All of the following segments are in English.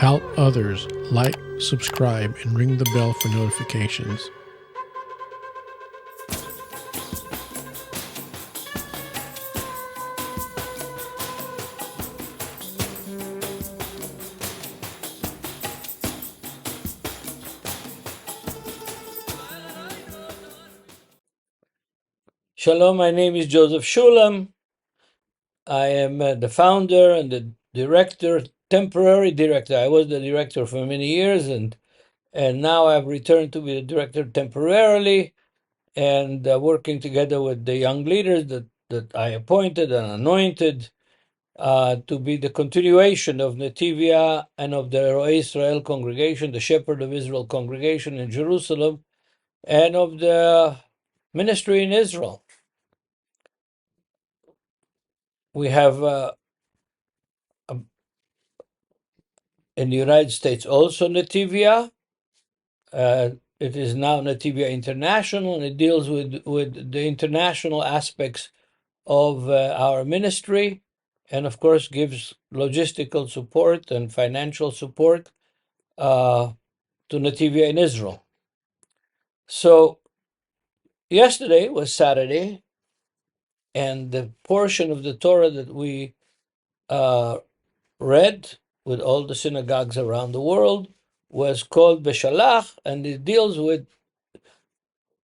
Help others, like, subscribe, and ring the bell for notifications. Shalom, my name is Joseph Shulam. I am the founder and the director, temporary director. I was the director for many years, and now I've returned to be the director temporarily, and working together with the young leaders that I appointed and anointed to be the continuation of Netivyah and of the Israel congregation, the Shepherd of Israel congregation in Jerusalem, and of the ministry in Israel. We have in the United States also Netivyah. It is now Netivyah International, and it deals with the international aspects of our ministry, and of course gives logistical support and financial support to Netivyah in Israel. So yesterday was Saturday, and the portion of the Torah that we read with all the synagogues around the world was called Beshalach, and it deals with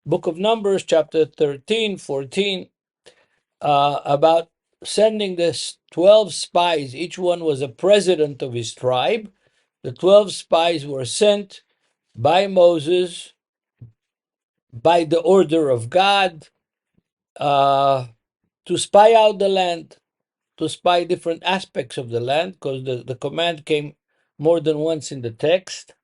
Book of Numbers, chapter 13, 14, about sending this 12 spies. Each one was a president of his tribe. The 12 spies were sent by Moses, by the order of God, to spy out the land, to spy different aspects of the land, because the command came more than once in the text.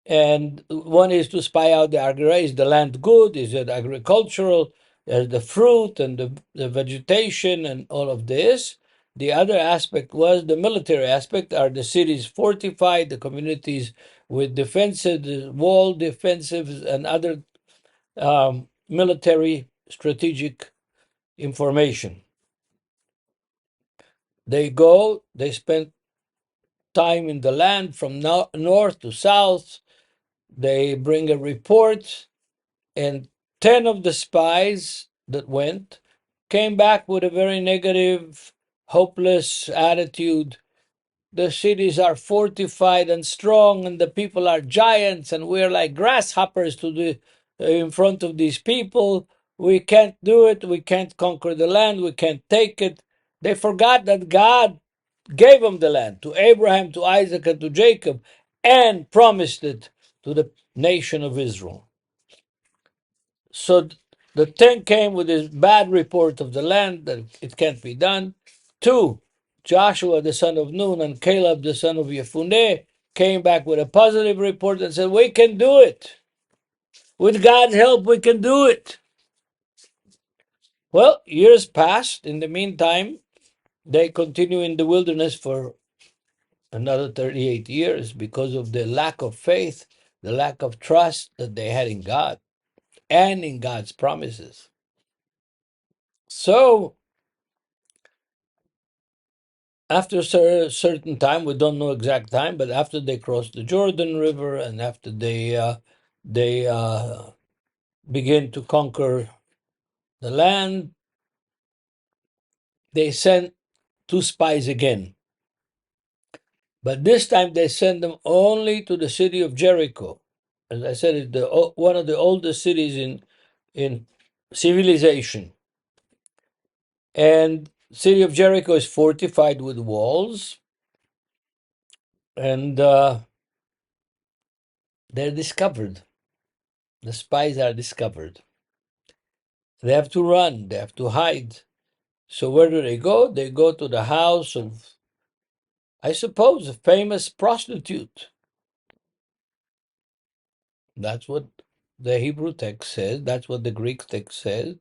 And one is to spy out the agri. Is the land good? Is it agricultural? The fruit and the vegetation and all of this. The other aspect was the military aspect. Are the cities fortified? The communities with defensive, wall defensives, and other military strategic information. They go, they spend time in the land from north to south. They bring a report, and 10 of the spies that went came back with a very negative, hopeless attitude. The cities are fortified and strong, and the people are giants, and we're like grasshoppers in front of these people. We can't do it. We can't conquer the land. We can't take it. They forgot that God gave them the land to Abraham, to Isaac, and to Jacob, and promised it to the nation of Israel. So the 10 came with this bad report of the land that it can't be done. 2, Joshua the son of Nun and Caleb the son of Yefuneh came back with a positive report and said, we can do it. With God's help, we can do it. Well, years passed. In the meantime, they continue in the wilderness for another 38 years because of the lack of faith, the lack of trust that they had in God and in God's promises. So after a certain time, we don't know exact time, but after they crossed the Jordan River and after they begin to conquer the land, they sent 2 spies again. But this time they sent them only to the city of Jericho. As I said, it's one of the oldest cities in civilization. And city of Jericho is fortified with walls, and they're discovered. The spies are discovered. They have to run. They have to hide. So where do they go? They go to the house of, I suppose, a famous prostitute. That's what the Hebrew text says. That's what the Greek text says.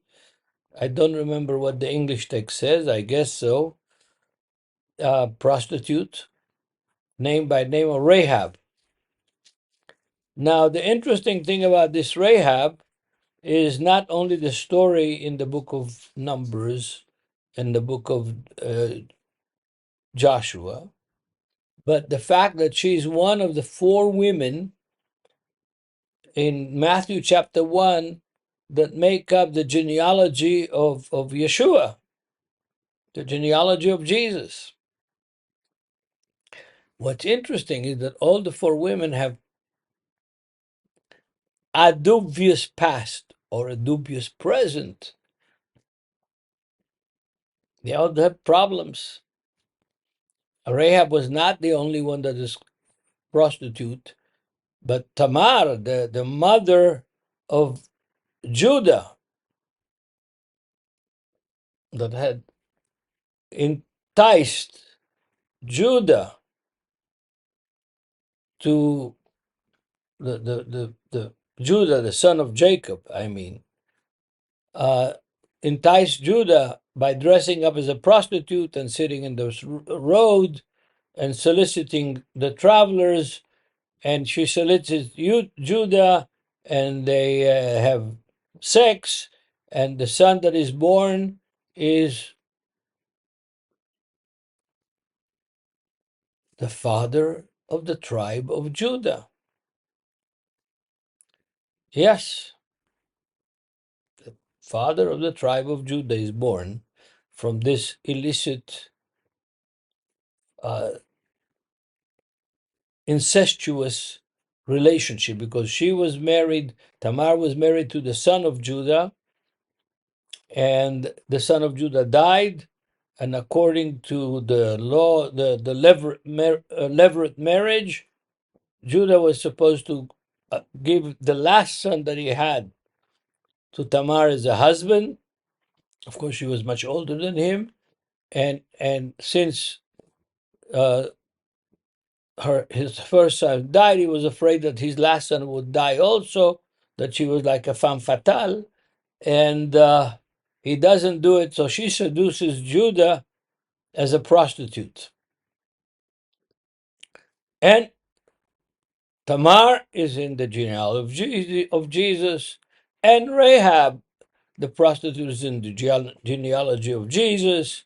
I don't remember what the English text says. I guess so. Prostitute, named by name of Rahab. Now, the interesting thing about this Rahab is not only the story in the book of Numbers and the book of Joshua, But the fact that she's one of the 4 women in Matthew chapter 1 that make up the genealogy of Yeshua, the genealogy of Jesus. What's interesting is that all the 4 women have a dubious past or a dubious present. They all have problems. Rahab was not the only one that is prostitute, but Tamar, the mother of Judah, that had enticed Judah to the Judah, the son of Jacob, uh, enticed Judah by dressing up as a prostitute and sitting in the road and soliciting the travelers. And she solicits Judah, and they have sex, and the son that is born is the father of the tribe of Judah. Yes, the father of the tribe of Judah is born from this illicit, incestuous relationship, because Tamar was married to the son of Judah, and the son of Judah died, and according to the law, the levirate marriage, Judah was supposed to give the last son that he had to Tamar as a husband. Of course, she was much older than him, and since his first son died, he was afraid that his last son would die also, that she was like a femme fatale, and he doesn't do it, so she seduces Judah as a prostitute. And Tamar is in the genealogy of Jesus, and Rahab, the prostitute, is in the genealogy of Jesus,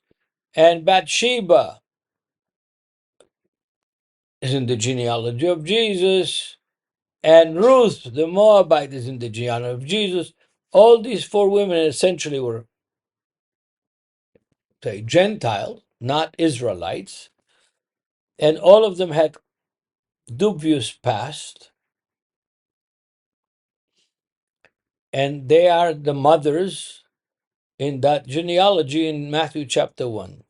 and Bathsheba is in the genealogy of Jesus, and Ruth, the Moabite, is in the genealogy of Jesus. All these 4 women essentially were, say, Gentiles, not Israelites, and all of them had dubious past, and they are the mothers in that genealogy in Matthew chapter 1.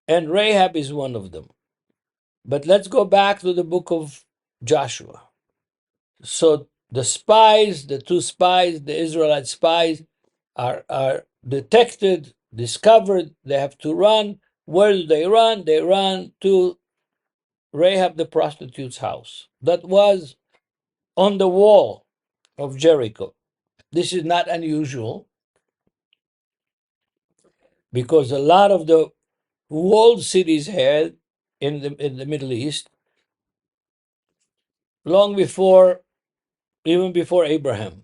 And Rahab is one of them. But let's go back to the book of Joshua. So the spies, the 2 spies, the Israelite spies, are detected, discovered, they have to run. Where do they run? They run to Rahab the prostitute's house. That was on the wall of Jericho. This is not unusual, because a lot of the walled cities had in the Middle East, long before, even before Abraham,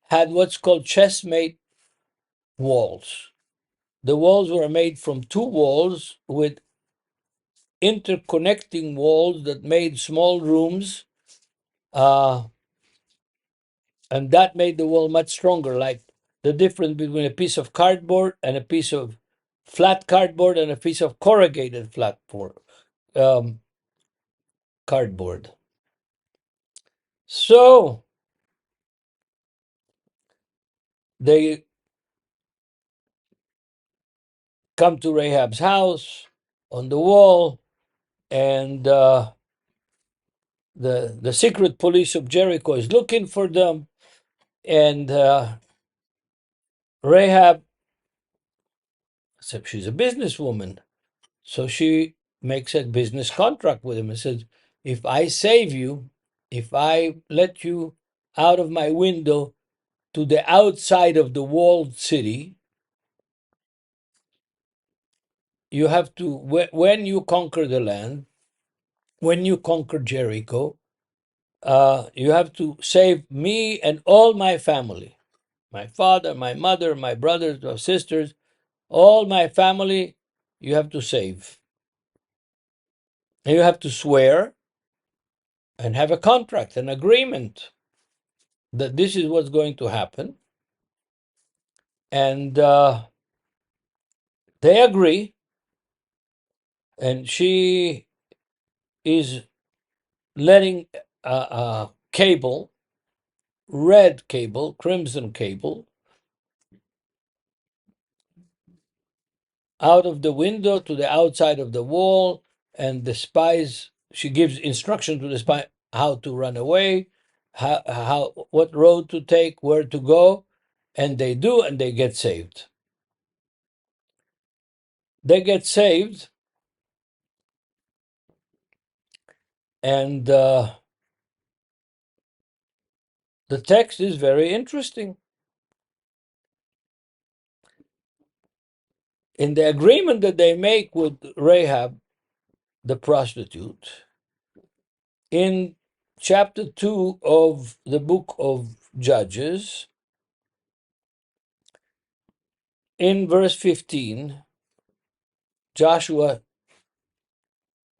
had what's called chessmate walls. The walls were made from 2 walls with interconnecting walls that made small rooms, and that made the wall much stronger, like the difference between a piece of cardboard and a piece of flat cardboard and a piece of corrugated cardboard. So they come to Rahab's house on the wall, and the secret police of Jericho is looking for them, and Rahab, except she's a businesswoman, so she makes a business contract with him and says, if I save you, if I let you out of my window to the outside of the walled city, you have to, when you conquer the land, when you conquer Jericho, you have to save me and all my family, my father, my mother, my brothers, my sisters, all my family, you have to save. And you have to swear and have a contract, an agreement that this is what's going to happen. And they agree, and she is letting a cable, red cable, crimson cable, out of the window to the outside of the wall, and the spies, she gives instruction to the spy how to run away, what road to take, where to go, and they do, and they get saved. They get saved, and the text is very interesting. In the agreement that they make with Rahab, the prostitute, in chapter 2 of the book of Judges, in verse 15, Joshua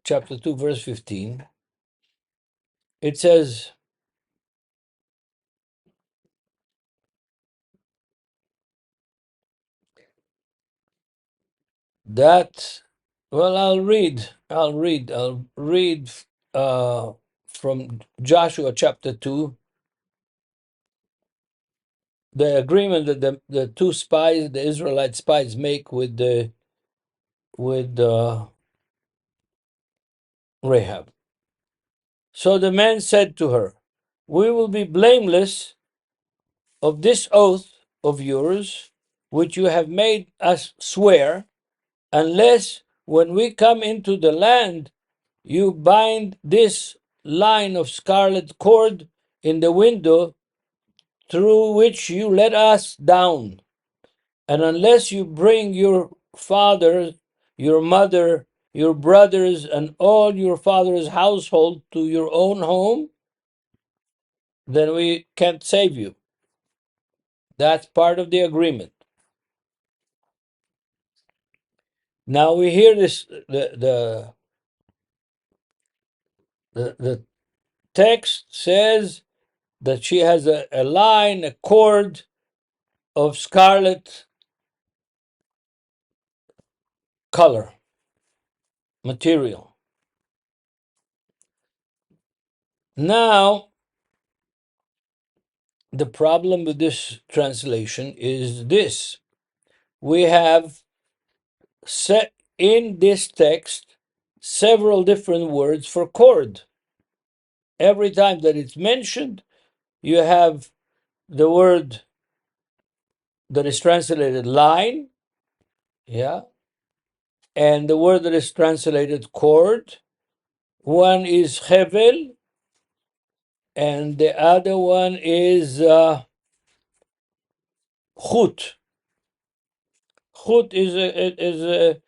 chapter 2, verse 15, it says that, well, I'll read from Joshua chapter 2, the agreement that the two spies, the Israelite spies, make with Rahab. So the man said to her, "We will be blameless of this oath of yours, which you have made us swear, unless when we come into the land, you bind this line of scarlet cord in the window through which you let us down. And unless you bring your father, your mother, your brothers, and all your father's household to your own home, then we can't save you." That's part of the agreement. Now we hear this, the text says that she has a line, a cord of scarlet color, material. Now, the problem with this translation is this. We have set in this text several different words for cord. Every time that it's mentioned, you have the word that is translated line, yeah, and the word that is translated cord. One is hevel, and the other one is chut. Chut they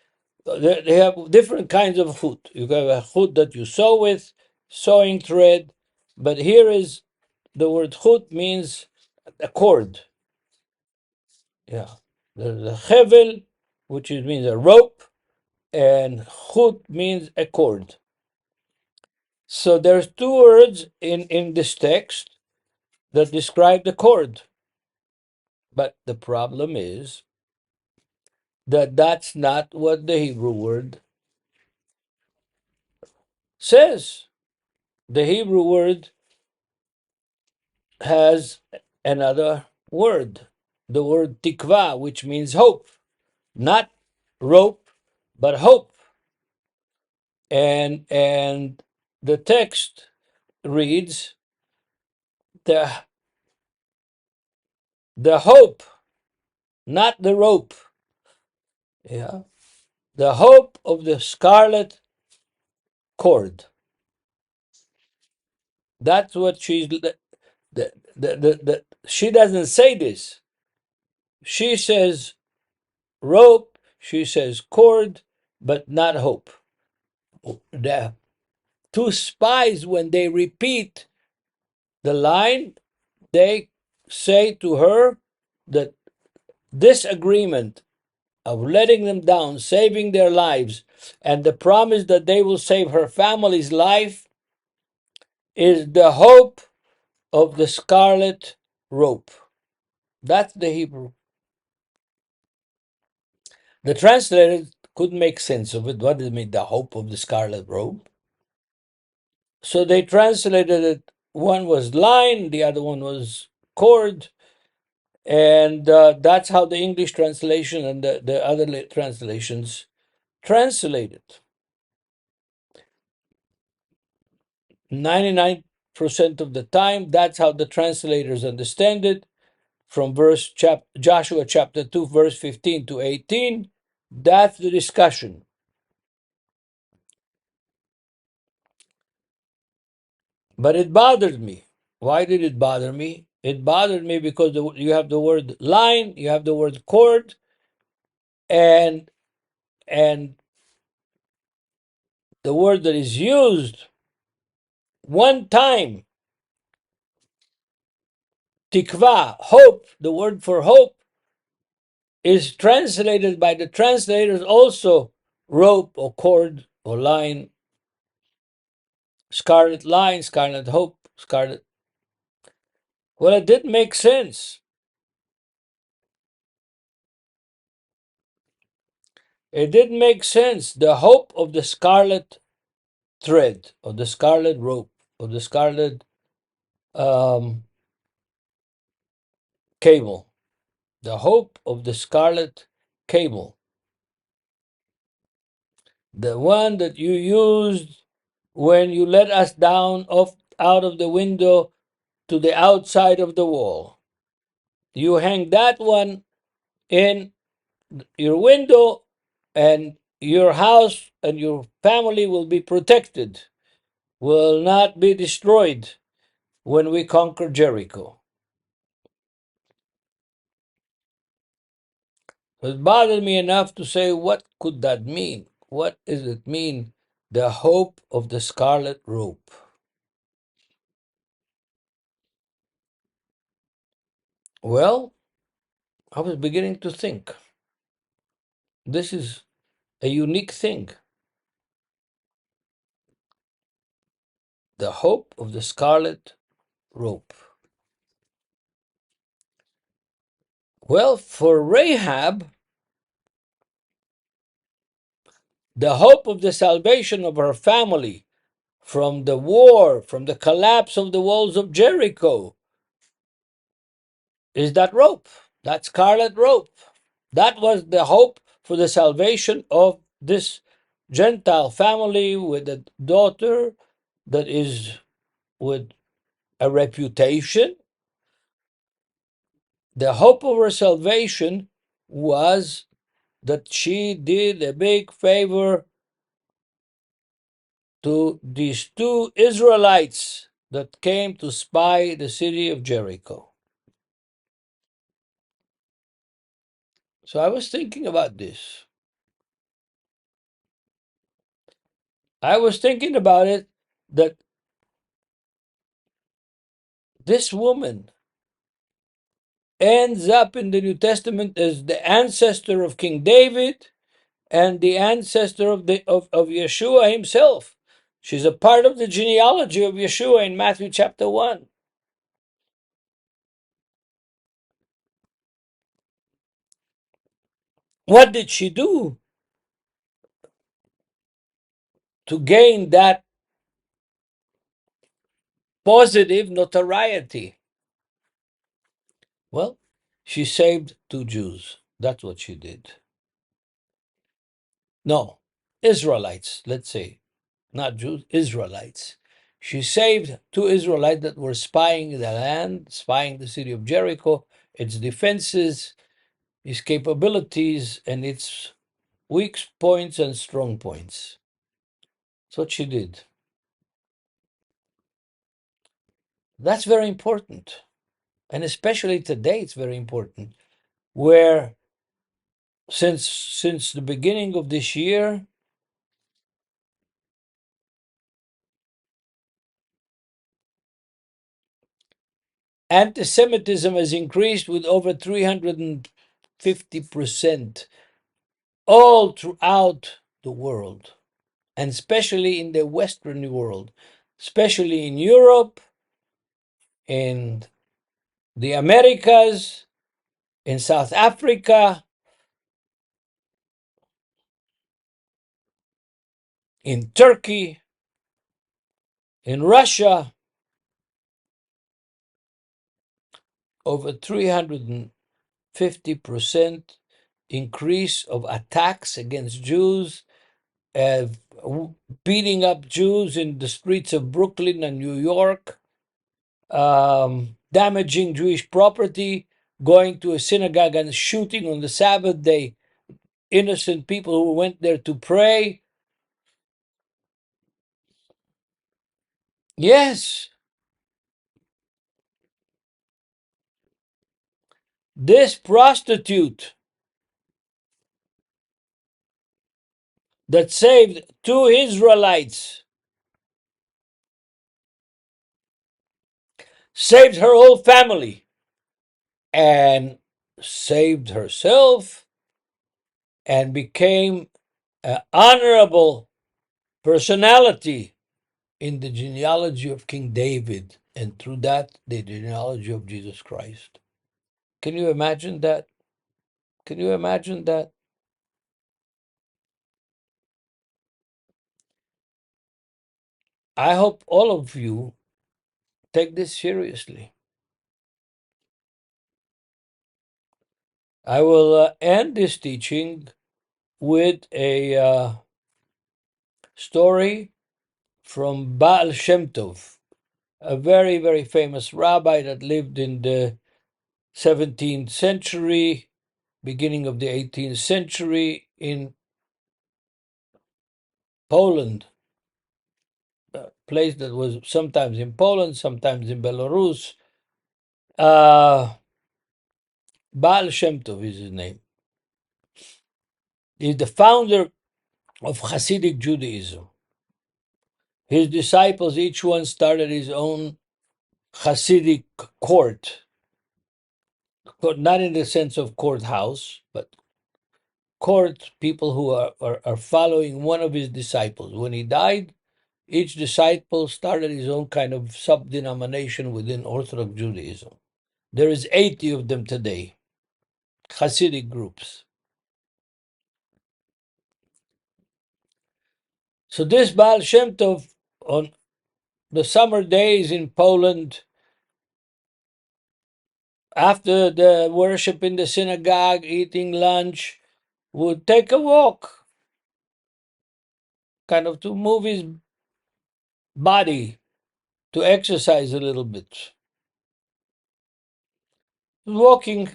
have different kinds of chut. You have a chut that you sew with, sewing thread, but here is the word chut means a cord. Yeah, there's a hevel, which means a rope, and chut means a cord. So there's two words in this text that describe the cord. But the problem is that that's not what the Hebrew word says. The Hebrew word has another word, the word tikva, which means hope, not rope, but hope. And the text reads the hope, not the rope. Yeah, the hope of the scarlet cord. That's what she's. She doesn't say this. She says rope. She says cord, but not hope. The two spies, when they repeat the line, they say to her that this agreement of letting them down, saving their lives, and the promise that they will save her family's life is the hope of the scarlet rope. That's the Hebrew. The translators couldn't make sense of it. What does it mean, the hope of the scarlet rope? So they translated it. One was line, the other one was cord. And that's how the English translation and the other translations translate it. 99% of the time, that's how the translators understand it. From Joshua chapter 2, verse 15 to 18, that's the discussion. But it bothered me. Why did it bother me? It bothered me because you have the word line, you have the word cord, and the word that is used one time, tikva, hope, the word for hope, is translated by the translators also rope or cord or line, scarlet line, scarlet hope, scarlet. Well, it didn't make sense. It didn't make sense. The hope of the scarlet thread, or the scarlet rope, or the scarlet cable. The hope of the scarlet cable. The one that you used when you let us down out of the window to the outside of the wall. You hang that one in your window, and your house and your family will be protected, will not be destroyed when we conquer Jericho. It bothered me enough to say, what could that mean? What does it mean, the hope of the scarlet rope? Well, I was beginning to think, this is a unique thing. The hope of the scarlet rope. Well, for Rahab, the hope of the salvation of her family from the war, from the collapse of the walls of Jericho, is that rope, that scarlet rope. That was the hope for the salvation of this Gentile family with a daughter that is with a reputation. The hope of her salvation was that she did a big favor to these two Israelites that came to spy the city of Jericho. So I was thinking about this. I was thinking about it, that this woman ends up in the New Testament as the ancestor of King David and the ancestor of Yeshua himself. She's a part of the genealogy of Yeshua in Matthew chapter 1. What did she do to gain that positive notoriety? Well, she saved two Jews. That's what she did. No, Israelites, let's say. Not Jews, Israelites. She saved two Israelites that were spying the land, spying the city of Jericho, its defenses, its capabilities, and its weak points and strong points. That's what she did. That's very important. And especially today, it's very important. Where since the beginning of this year, antisemitism has increased with over 350%. all throughout the world, and especially in the Western world, especially in Europe, in the Americas, in South Africa, in Turkey, in Russia. Over 350% increase of attacks against Jews, uh, beating up Jews in the streets of Brooklyn and New York, damaging Jewish property, going to a synagogue and shooting on the Sabbath day innocent people who went there to pray. Yes, this prostitute that saved two Israelites saved her whole family and saved herself and became an honorable personality in the genealogy of King David, and through that, the genealogy of Jesus Christ. Can you imagine that? Can you imagine that? I hope all of you take this seriously. I will end this teaching with a story from Baal Shem Tov, a very, very famous rabbi that lived in the 17th century, beginning of the 18th century in Poland, a place that was sometimes in Poland, sometimes in Belarus. Baal Shem Tov is his name. He's the founder of Hasidic Judaism. His disciples, each one started his own Hasidic court, not in the sense of courthouse, but court, people who are following one of his disciples. When he died, each disciple started his own kind of sub-denomination within Orthodox Judaism. There is 80 of them today, Hasidic groups. So this Baal Shem Tov, on the summer days in Poland, after the worship in the synagogue, eating lunch, would take a walk, kind of to move his body, to exercise a little bit. Walking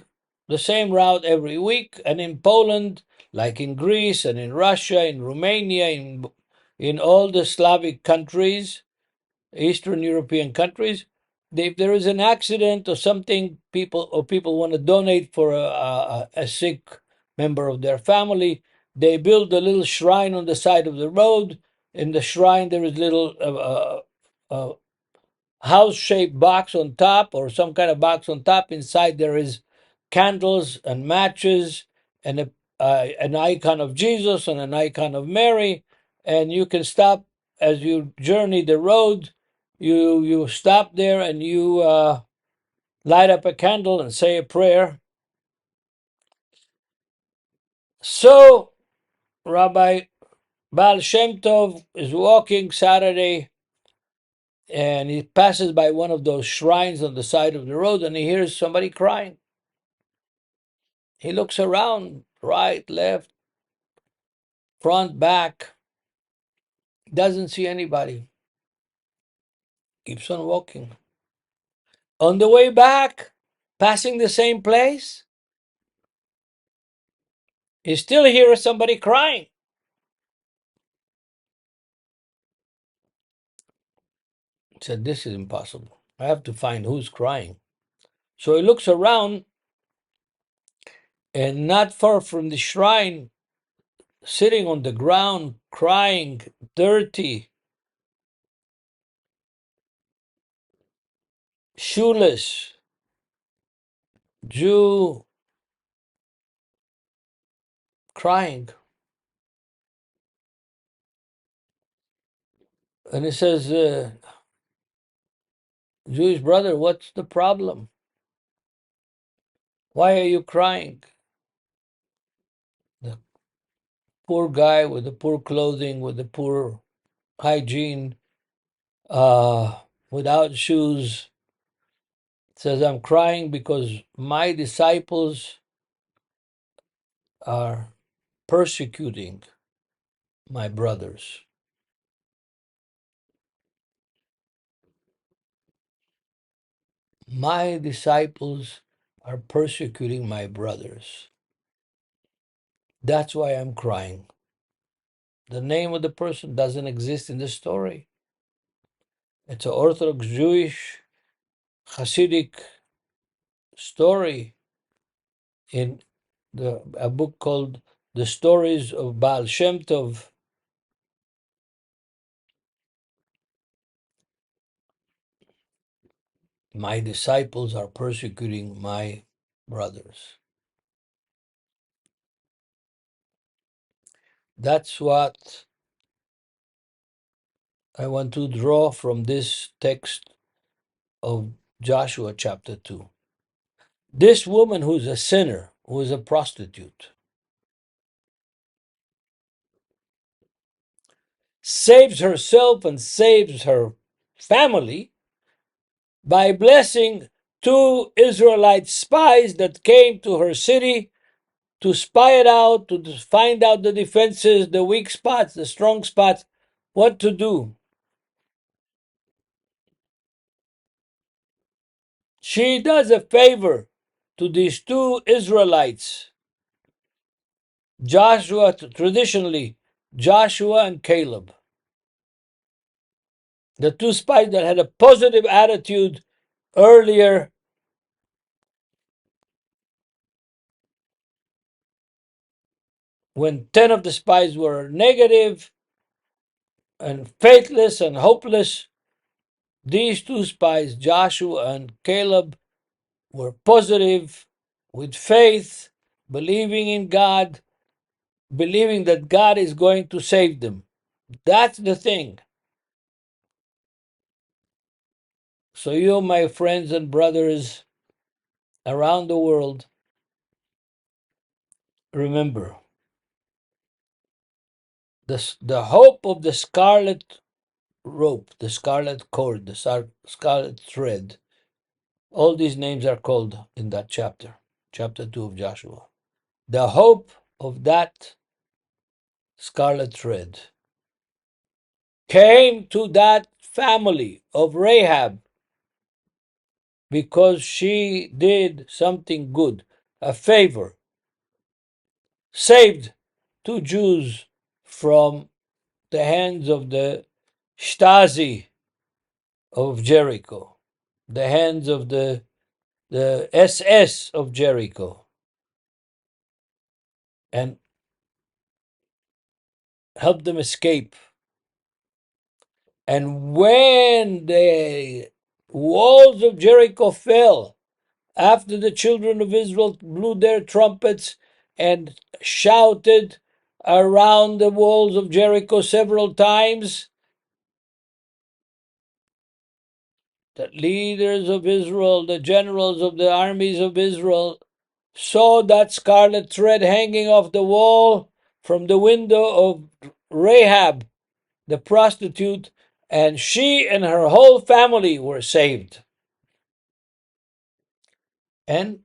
the same route every week, and in Poland, like in Greece and in Russia, in Romania, in all the Slavic countries, Eastern European countries, if there is an accident or something, people want to donate for a sick member of their family, they build a little shrine on the side of the road. In the shrine, there is little house-shaped box on top, or some kind of box on top. Inside there is candles and matches and an icon of Jesus and an icon of Mary. And you can stop as you journey the road. You stop there and you light up a candle and say a prayer. So Rabbi Baal Shem Tov is walking Saturday, and he passes by one of those shrines on the side of the road, and he hears somebody crying. He looks around, right, left, front, back, doesn't see anybody. Keeps on walking. On the way back, passing the same place, he still hears somebody crying. He said, "This is impossible. I have to find who's crying." So he looks around, and not far from the shrine, sitting on the ground, crying, dirty, shoeless Jew, crying. And he says, Jewish brother, what's the problem? Why are you crying? The poor guy with the poor clothing, with the poor hygiene, without shoes, says, I'm crying because my disciples are persecuting my brothers. My disciples are persecuting my brothers. That's why I'm crying. The name of the person doesn't exist in the story. It's an Orthodox Jewish Hasidic story in a book called The Stories of Baal Shem Tov. My disciples are persecuting my brothers. That's what I want to draw from this text of Joshua chapter 2. This woman who's a sinner, who is a prostitute, saves herself and saves her family by blessing two Israelite spies that came to her city to spy it out, to find out the defenses, the weak spots, the strong spots, what to do. She does a favor to these two Israelites, Joshua, traditionally, Joshua and Caleb, the two spies that had a positive attitude earlier, when 10 of the spies were negative and faithless and hopeless. These two spies, Joshua and Caleb, were positive, with faith, believing in God, believing that God is going to save them. That's the thing. So you, my friends and brothers around the world, remember, the hope of the scarlet rope, the scarlet cord, the scarlet thread, all these names are called in that chapter 2 of Joshua. The hope of that scarlet thread came to that family of Rahab because she did something good, a favor, saved two Jews from the hands of the Stasi of Jericho, the hands of the SS of Jericho, and helped them escape. And when the walls of Jericho fell, after the children of Israel blew their trumpets and shouted around the walls of Jericho several times, the leaders of Israel, the generals of the armies of Israel, saw that scarlet thread hanging off the wall from the window of Rahab, the prostitute, and she and her whole family were saved. And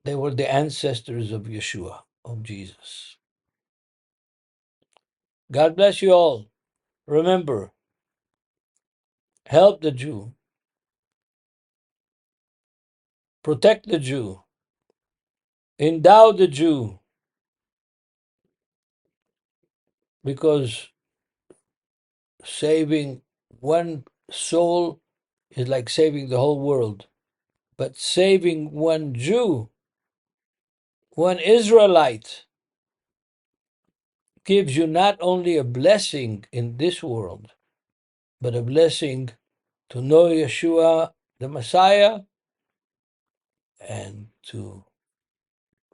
they were the ancestors of Yeshua, of Jesus. God bless you all. Remember, help the Jew, protect the Jew, endow the Jew, because saving one soul is like saving the whole world. But saving one Jew, one Israelite, gives you not only a blessing in this world, but a blessing to know Yeshua, the Messiah, and to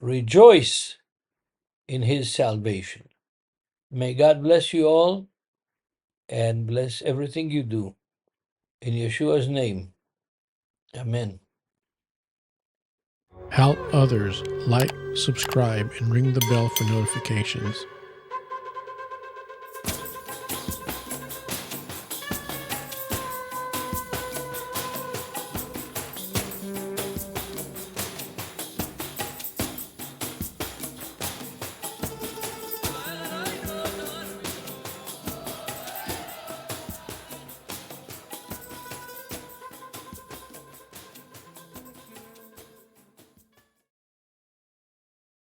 rejoice in his salvation. May God bless you all and bless everything you do. In Yeshua's name, amen. Help others, like, subscribe, and ring the bell for notifications.